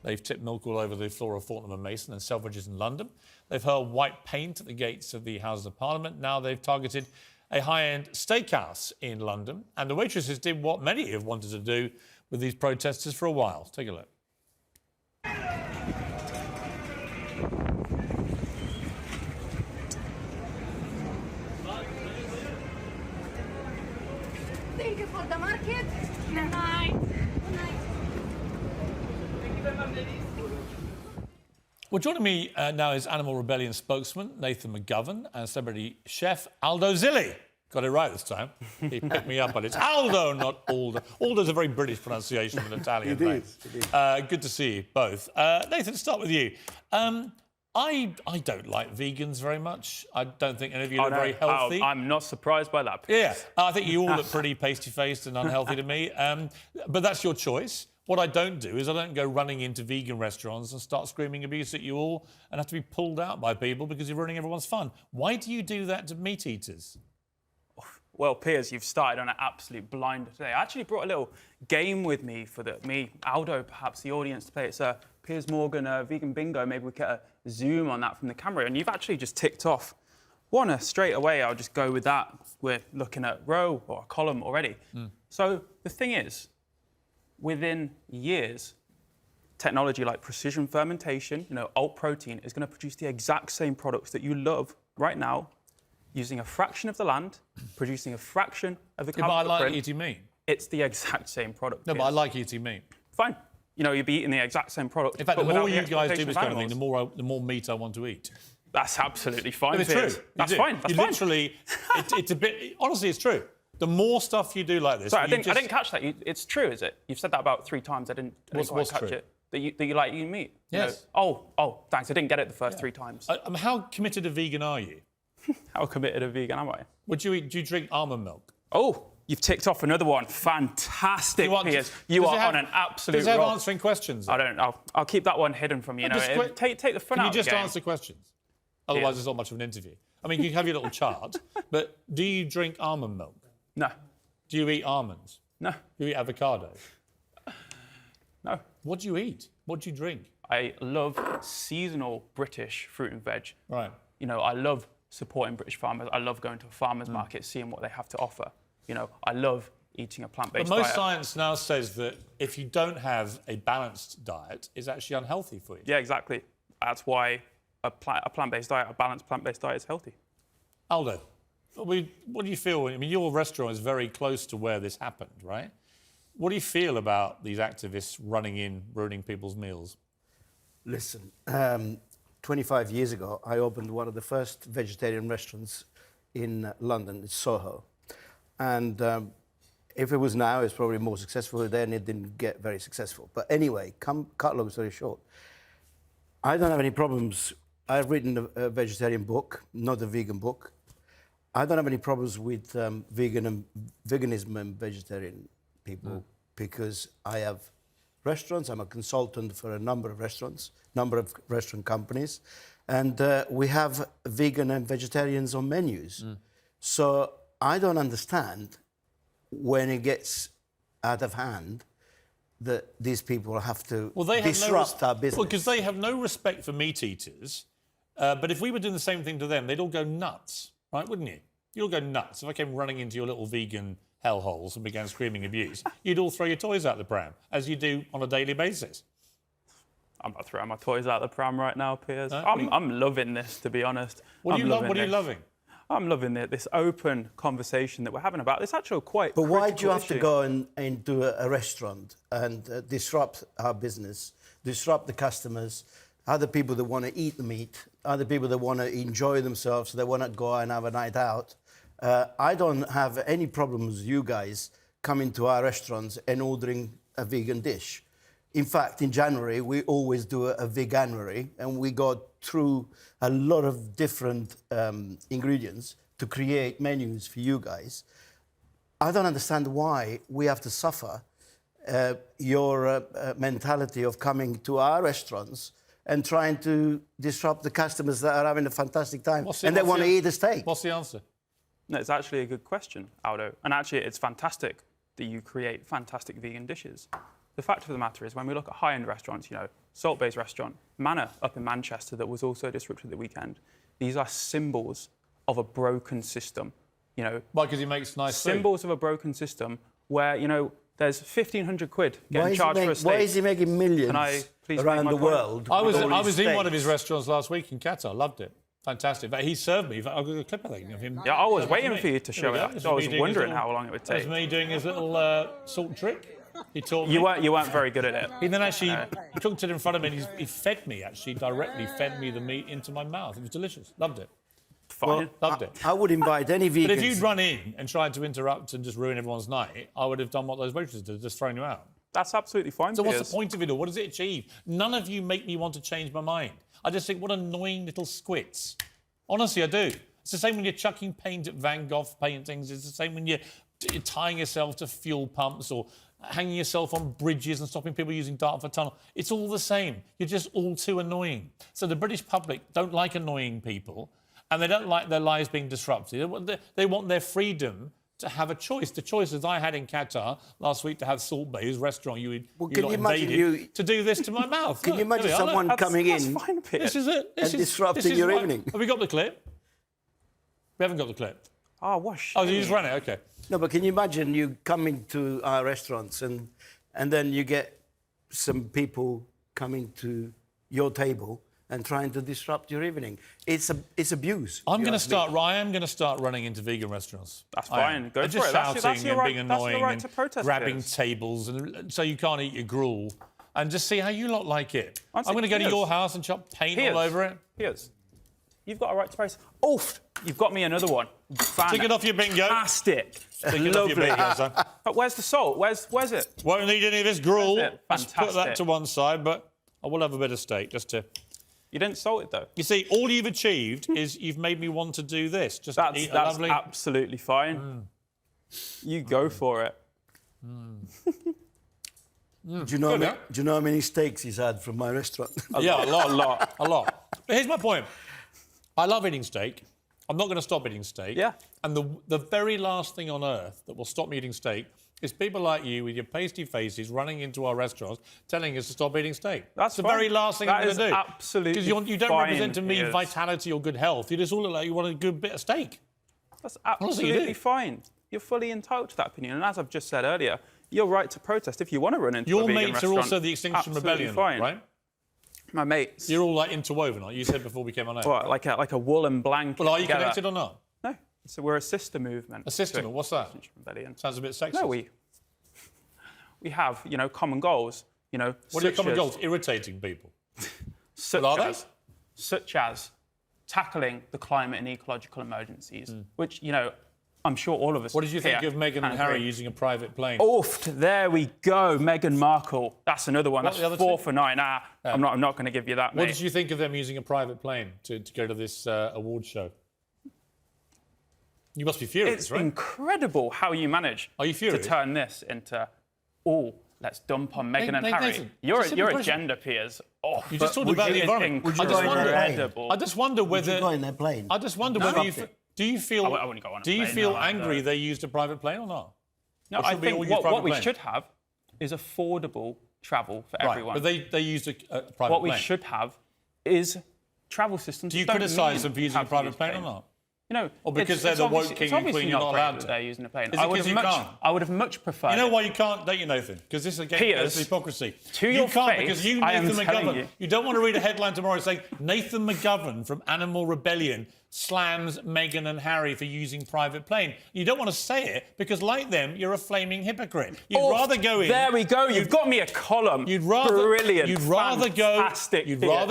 They've tipped milk all over the floor of Fortnum and Mason and Selfridges in London. They've hurled white paint at the gates of the Houses of Parliament. Now they've targeted a high-end steakhouse in London. And the waitresses did what many have wanted to do with these protesters for a while. Take a look. Thank you for the market. Good night. Good night. Thank you very much, ladies. Well, joining me now is Animal Rebellion spokesman Nathan McGovern and celebrity chef Aldo Zilli. Got it right this time. He picked me up on it. It's Aldo, not Aldo. Aldo's a very British pronunciation of an Italian name. Good to see you both. Nathan, to start with you. I don't like vegans very much. I don't think any of you look very healthy. I'm not surprised by that. Yeah, I think you all look pretty pasty-faced and unhealthy to me. But that's your choice. What I don't do is I don't go running into vegan restaurants and start screaming abuse at you all and have to be pulled out by people because you're ruining everyone's fun. Why do you do that to meat eaters? Well, Piers, you've started on an absolute blinder today. I actually brought a little game with me for Aldo, perhaps the audience to play. It's a Piers Morgan vegan bingo. Maybe we get a zoom on that from the camera. And you've actually just ticked off one straight away. I'll just go with that. We're looking at row or a column already. So the thing is, within years, technology like precision fermentation, alt protein, is going to produce the exact same products that you love right now, using a fraction of the land, producing a fraction of the carbon But I like footprint. eating meat. It's the exact same product. No, but I like eating meat. Fine. You'd be eating the exact same product. In fact, the more you guys do this kind of thing, animals. the more meat I want to eat. That's absolutely fine. But it's true. That's fine. That's fine. Literally, it's a bit. Honestly, it's true. The more stuff you do like this, Sorry, I didn't catch that. It's true, is it? You've said that about 3 times. I didn't quite catch it. That you like eating meat. Yes. Oh, thanks. I didn't get it the first 3 times. How committed a vegan are you? How committed a vegan am I? Would you eat? Do you drink almond milk? Oh, you've ticked off another one. Fantastic, Piers. You are on an absolute Does it have roll. answering questions? I don't know. I'll keep that one hidden from you. Take the fun out of the Can you just game. answer questions? Otherwise, it's not much of an interview. I mean, you can have your little chart, but do you drink almond milk? No. Do you eat almonds? No. Do you eat avocado? No. What do you eat? What do you drink? I love seasonal British fruit and veg. Right. I love supporting British farmers. I love going to a farmer's market, seeing what they have to offer. I love eating a plant-based diet. But most science now says that if you don't have a balanced diet, it's actually unhealthy for you. Yeah, exactly. That's why a plant-based diet, a balanced plant-based diet is healthy. Aldo, what do you feel? I mean, your restaurant is very close to where this happened, right? What do you feel about these activists running in, ruining people's meals? Listen, 25 years ago, I opened one of the first vegetarian restaurants in London, it's Soho. And if it was now, it's probably more successful. Then it didn't get very successful. But anyway, cut long story short, I don't have any problems. I've written a vegetarian book, not a vegan book. I don't have any problems with veganism and vegetarian people because I have restaurants. I'm a consultant for a number of restaurants, number of restaurant companies, and we have vegan and vegetarians on menus. So I don't understand when it gets out of hand that these people have to disrupt our business. Well, because they have no respect for meat eaters. But if we were doing the same thing to them, they'd all go nuts, right, wouldn't you? You'd all go nuts. If I came running into your little vegan hellholes and began screaming abuse, you'd all throw your toys out the pram, as you do on a daily basis. I'm not throwing my toys out the pram right now, Piers. I'm loving this, to be honest. What are you loving? I'm loving this open conversation that we're having about this actual quite. But why do you have issue. to go and do a restaurant and disrupt our business, disrupt the customers, other people that want to eat the meat, other people that want to enjoy themselves, they want to go and have a night out? I don't have any problems with you guys coming to our restaurants and ordering a vegan dish. In fact, in January, we always do a veganuary, and we go through a lot of different ingredients to create menus for you guys. I don't understand why we have to suffer your mentality of coming to our restaurants and trying to disrupt the customers that are having a fantastic time and they want to eat a steak. What's the answer? No, it's actually a good question, Aldo. And actually, it's fantastic that you create fantastic vegan dishes. the fact of the matter is, when we look at high-end restaurants, you know, Salt Bay's restaurant, Manor up in Manchester, that was also disrupted the weekend, these are symbols of a broken system, you know. Why? Because he makes nice symbols of a broken system where, you know, there's 1,500 quid getting charged for a steak. Why is he making millions around the world? I was in one of his restaurants last week in Qatar. Loved it. Fantastic. But he served me. I've got a clip, I think, of him. Yeah, I was waiting for you to show it. I was wondering how long it would take. That was me doing his little salt trick. He taught me. You weren't very good at it. He then actually cooked it in front of me and he fed me, actually, directly fed me the meat into my mouth. It was delicious. Loved it. Fine. Loved it. I would invite any vegans. But if you'd run in and tried to interrupt and just ruin everyone's night, I would have done what those waitresses did, just thrown you out. That's absolutely fine. So what's the point of it all? What does it achieve? None of you make me want to change my mind. I just think, what annoying little squits. Honestly, I do. It's the same when you're chucking paint at Van Gogh paintings. It's the same when you're tying yourself to fuel pumps or hanging yourself on bridges and stopping people using Dartford Tunnel. It's all the same. You're just all too annoying. So the British public don't like annoying people, and they don't like their lives being disrupted. They want their freedom to have a choice. The choices I had in Qatar last week to have Salt Bay's restaurant you invaded to do this to my mouth. Can you imagine someone coming in? Fine, this is it. And disrupting your evening. Have we got the clip? We haven't got the clip. Oh, wash. Oh, you just ran it. Okay. No, but can you imagine you coming to our restaurants and then you get some people coming to your table and trying to disrupt your evening? It's abuse. I am going to start running into vegan restaurants. That's fine. Go for just it. Shouting and being annoying right to protest, grabbing tables and so you can't eat your gruel and just see how you lot like it. I'm going to go to your house and chop paint all over it. Here's. You've got a right to protest. Oof! You've got me another one. Take it off your bingo. Fantastic. Take it off your bingo, son. But where's the salt? Where's it? Won't need any of this gruel. Let's put that to one side, but I will have a bit of steak just to... You didn't salt it, though. You see, all you've achieved is you've made me want to do this. Just to eat a lovely... That's absolutely fine. You go for it. Do you know how many steaks he's had from my restaurant? Yeah, a lot. But here's my point. I love eating steak. I'm not going to stop eating steak. Yeah. And the very last thing on earth that will stop me eating steak is people like you with your pasty faces running into our restaurants telling us to stop eating steak. That's the fine. very last thing I'm going to do. Absolutely. Because you don't represent to me vitality or good health. You just all look like you want a good bit of steak. That's absolutely fine. You're fully entitled to that opinion. And as I've just said earlier, you're right to protest if you want to run into a vegan restaurant. Your mates are also the Extinction Rebellion, fine. right? My mates. You're all like interwoven, aren't you? You said before we came on air. What, like a woolen blanket? Well, are you connected or not? No. So we're a sister movement. A sister movement? What's that? Rebellion. Sounds a bit sexist. No, we have, common goals. What are your common goals? Irritating people. Such as tackling the climate and ecological emergencies, which, I'm sure all of us. What did you think of Meghan and Harry using a private plane? Oofed, there we go. Meghan Markle. That's another one. That's 4 for 9. I'm not going to give you that, mate. What did you think of them using a private plane to go to this award show? You must be furious, right? It's incredible how you manage to turn this into, let's dump on Meghan and Harry. Your agenda, Piers. You just talked about the environment. I just wonder whether... Would you go in their plane? I just wonder whether you... Do you feel? I wouldn't go on a do you plane, feel angry they used a private plane or not? No, I think what we should have is affordable travel for everyone. But they used a private plane. What we should have is travel systems. Do you criticise them for using a private plane or not? Or because they're the woke king and queen, you're not allowed to. They're using a plane. Is it because you can't? I would have much preferred. You know why you can't, don't you, Nathan? Because this is against hypocrisy. You can't because you, Nathan McGovern, you don't want to read a headline tomorrow saying Nathan McGovern from Animal Rebellion slams Meghan and Harry for using private plane. You don't want to say it because, like them, you're a flaming hypocrite. You'd rather go in. There we go. You've got me a column. Brilliant. You'd rather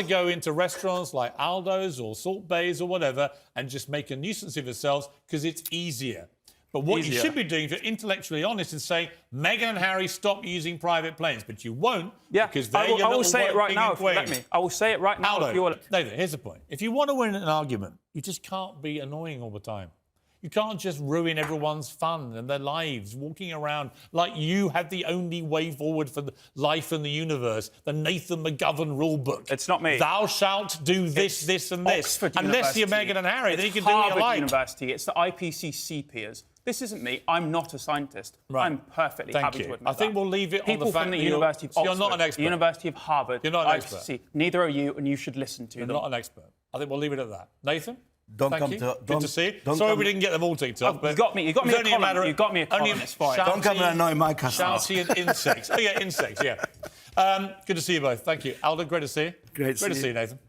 go into restaurants like Aldo's or Salt Bay's or whatever and just make a nuisance of yourselves because it's easier. But what you should be doing, if you're intellectually honest, is saying Meghan and Harry stop using private planes, but you won't because they're your I will say it right now. Let me. I will say it right now. Nathan, here's the point. If you want to win an argument, you just can't be annoying all the time. You can't just ruin everyone's fun and their lives, walking around like you have the only way forward for life and the universe, the Nathan McGovern rule book. It's not me. Thou shalt do this, and this. Oxford Unless you're Meghan and Harry, then you can do what you like. University. It's the IPCC, Piers. This isn't me. I'm not a scientist. Right. I'm perfectly Thank happy you. to admit I think that. we'll leave it on People the fact from the that University of so Oxford, you're not an expert. the University of Harvard, You're not an expert. ICC. Neither are you, and you should listen to You're them. not an expert. I think we'll leave it at that. Nathan? Don't Thank come you. to- Good don't- to see you. don't Sorry come- we didn't get them all ticked up. Oh, but you got me a it was only column. matter of- You got me a only column, it's fine. shouty- Don't come and annoy my customer. Shouty and insects. Oh, yeah, insects, yeah. Good to see you both. Thank you. Aldo, great to see you. Great to see to you. see you, Nathan.